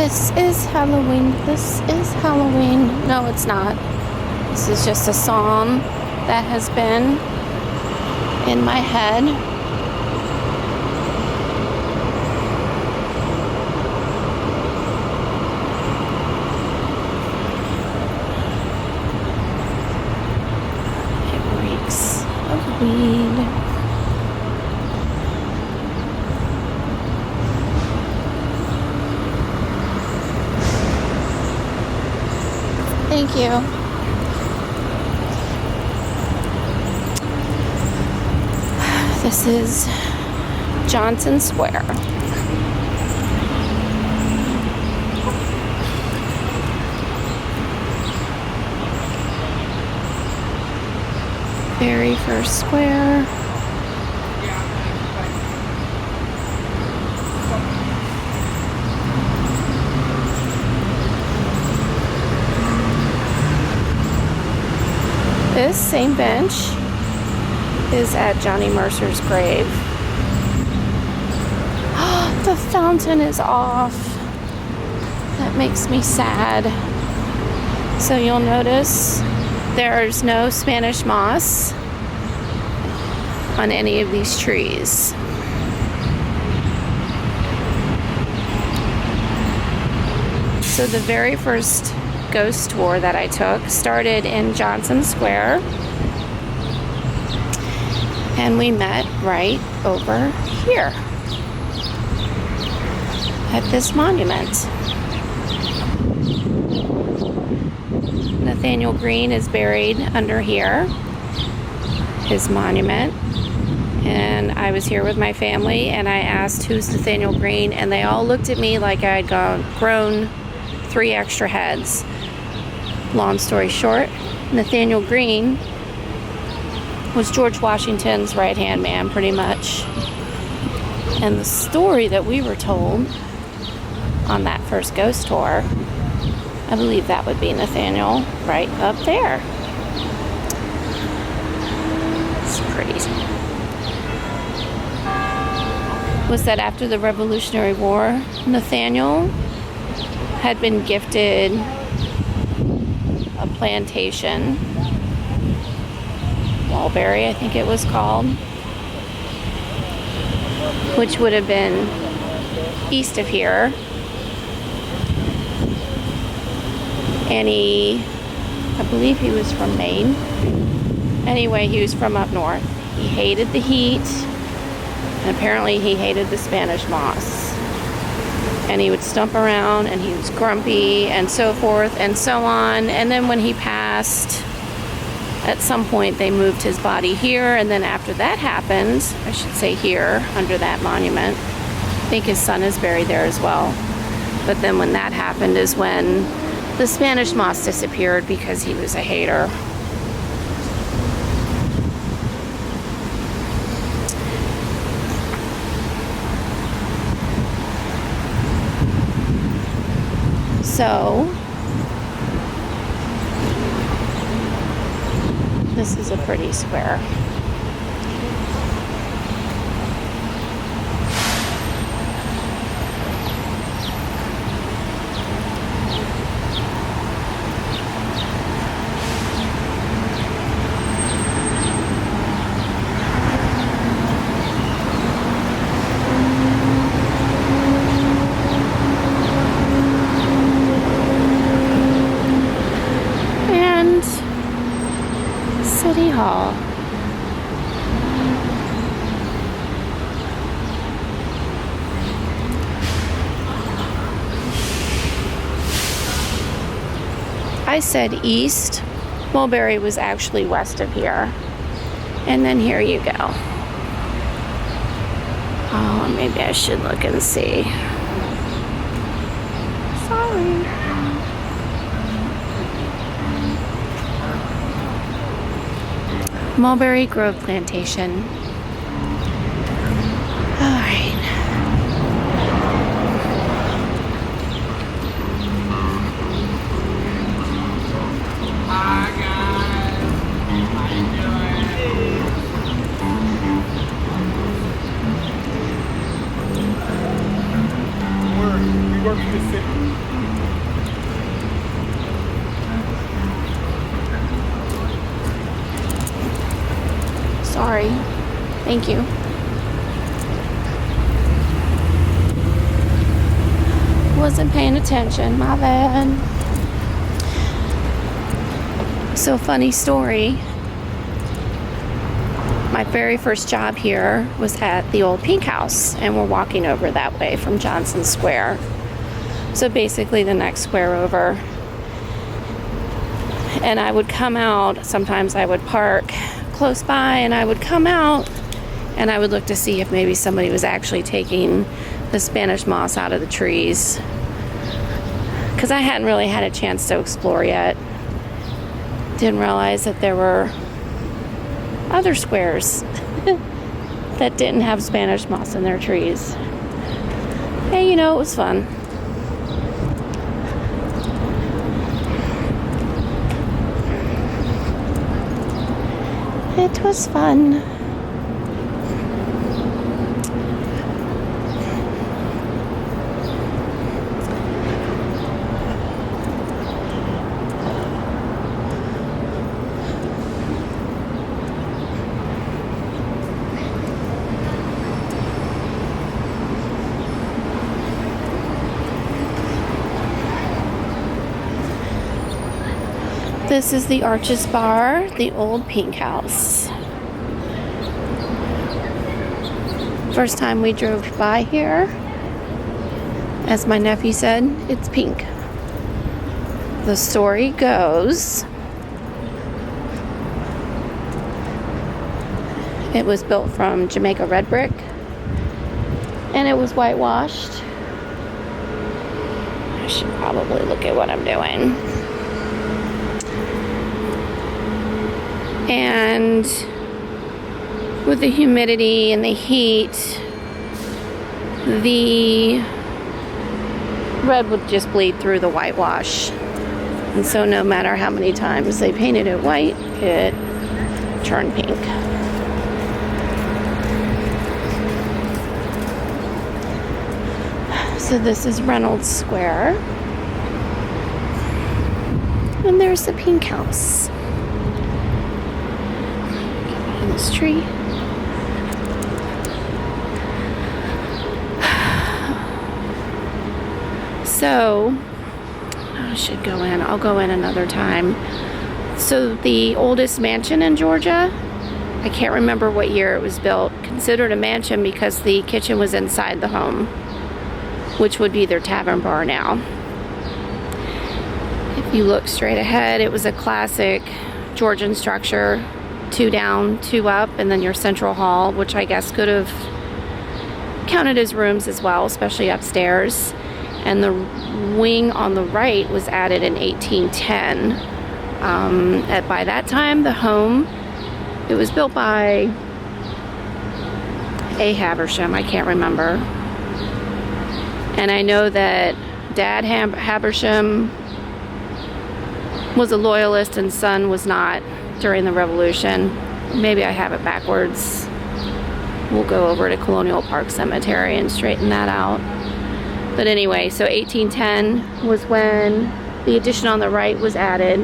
This is Halloween. This is Halloween. No, it's not. This is just a song that has been in my head. It reeks of weed. Thank you. This is Johnson Square. Very first square. This same bench is at Johnny Mercer's grave. The fountain is off. That makes me sad. So you'll notice there's no Spanish moss on any of these trees. So the very first ghost tour that I took started in Johnson Square, and we met right over here at this monument. Nathaniel Green is buried under here, his monument. And I was here with my family and I asked, who's Nathaniel Green? And they all looked at me like I'd grown 3 extra heads. Long story short, Nathaniel Green was George Washington's right-hand man, pretty much. And the story that we were told on that first ghost tour, I believe that would be Nathaniel right up there. It's pretty. Was that after the Revolutionary War, Nathaniel had been gifted a plantation, Mulberry, I think it was called, which would have been east of here. And I believe he was from Maine. Anyway, he was from up north. He hated the heat, and apparently he hated the Spanish moss. And he would stump around, and he was grumpy, and so forth and so on. And then when he passed, at some point they moved his body here, and then after that happened, I should say here, under that monument, I think his son is buried there as well. But then when that happened is when the Spanish moss disappeared, because he was a hater. So, this is a pretty square. City Hall. I said east. Mulberry was actually west of here. And then here you go. Oh, maybe I should look and see. Sorry. Mulberry Grove Plantation. All right. Hi guys. How you doing? We work for the city. Thank you. Wasn't paying attention, my bad. So, funny story. My very first job here was at the old Pink House, and we're walking over that way from Johnson Square. So basically the next square over. And I would come out, sometimes I would park close by, and I would come out and I would look to see if maybe somebody was actually taking the Spanish moss out of the trees, because I hadn't really had a chance to explore yet. Didn't realize that there were other squares that didn't have Spanish moss in their trees. Hey, you know, it was fun. It was fun. This is the Arches Bar, the old Pink House. First time we drove by here, as my nephew said, it's pink. The story goes, it was built from Jamaica red brick, and it was whitewashed. I should probably look at what I'm doing. And with the humidity and the heat, the red would just bleed through the whitewash. And so no matter how many times they painted it white, it turned pink. So this is Reynolds Square. And there's the Pink House. This tree. So I should go in. I'll go in another time. So the oldest mansion in Georgia, I can't remember what year it was built, considered a mansion because the kitchen was inside the home, which would be their tavern bar now. If you look straight ahead, it was a classic Georgian structure. 2 down, 2 up, and then your central hall, which I guess could have counted as rooms as well, especially upstairs. And the wing on the right was added in 1810. By that time, the home, it was built by a Habersham, I can't remember. And I know that Dad Habersham was a loyalist and son was not during the Revolution. Maybe I have it backwards. We'll go over to Colonial Park Cemetery and straighten that out. But anyway, so 1810 was when the addition on the right was added,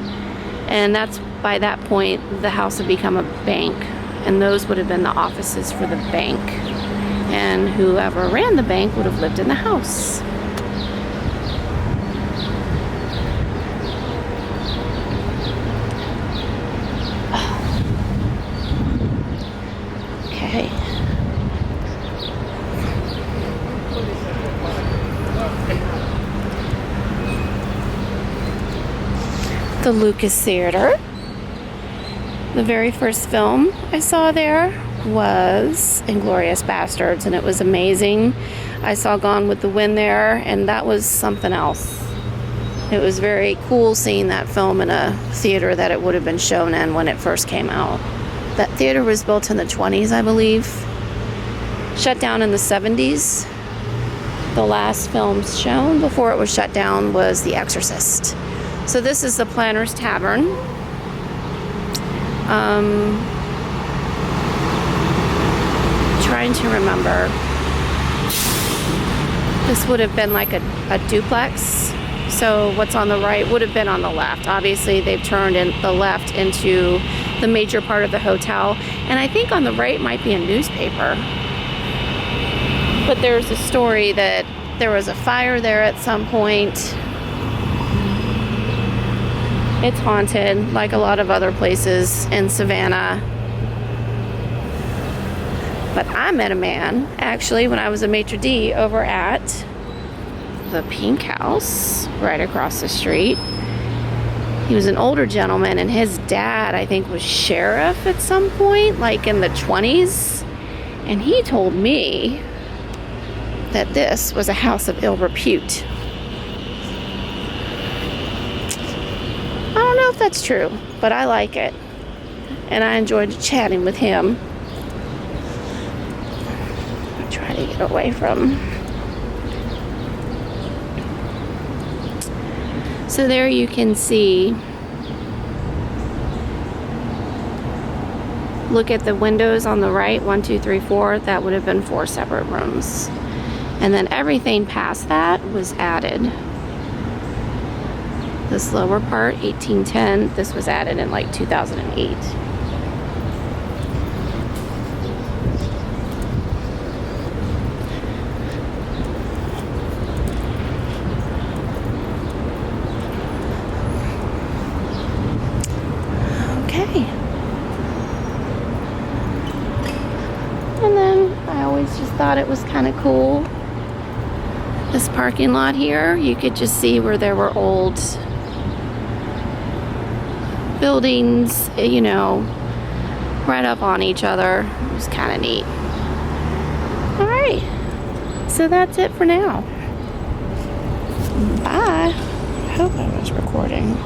and that's by that point the house had become a bank, and those would have been the offices for the bank, and whoever ran the bank would have lived in the house. Okay. The Lucas Theater. The very first film I saw there was Inglourious Bastards, and it was amazing. I saw Gone with the Wind there, and that was something else. It was very cool seeing that film in a theater that it would have been shown in when it first came out. That theater was built in the 20s, I believe. Shut down in the 70s. The last films shown before it was shut down was The Exorcist. So this is the Planter's Tavern. Trying to remember. This would have been like a duplex So what's on the right would have been on the left. Obviously, they've turned in the left into the major part of the hotel. And I think on the right might be a newspaper. But there's a story that there was a fire there at some point. It's haunted, like a lot of other places in Savannah. But I met a man, actually, when I was a maitre d' over at the Pink House, right across the street. He was an older gentleman, and his dad, I think, was sheriff at some point, like in the 20s. And he told me that this was a house of ill repute. I don't know if that's true, but I like it. And I enjoyed chatting with him. I'll try to get away from. So there you can see, look at the windows on the right, 1, 2, 3, 4, that would have been 4 separate rooms. And then everything past that was added. This lower part, 1810, this was added in like 2008. And then I always just thought it was kind of cool. This parking lot here, you could just see where there were old buildings, you know, right up on each other. It was kind of neat. All right, so that's it for now. Bye. I hope I was recording.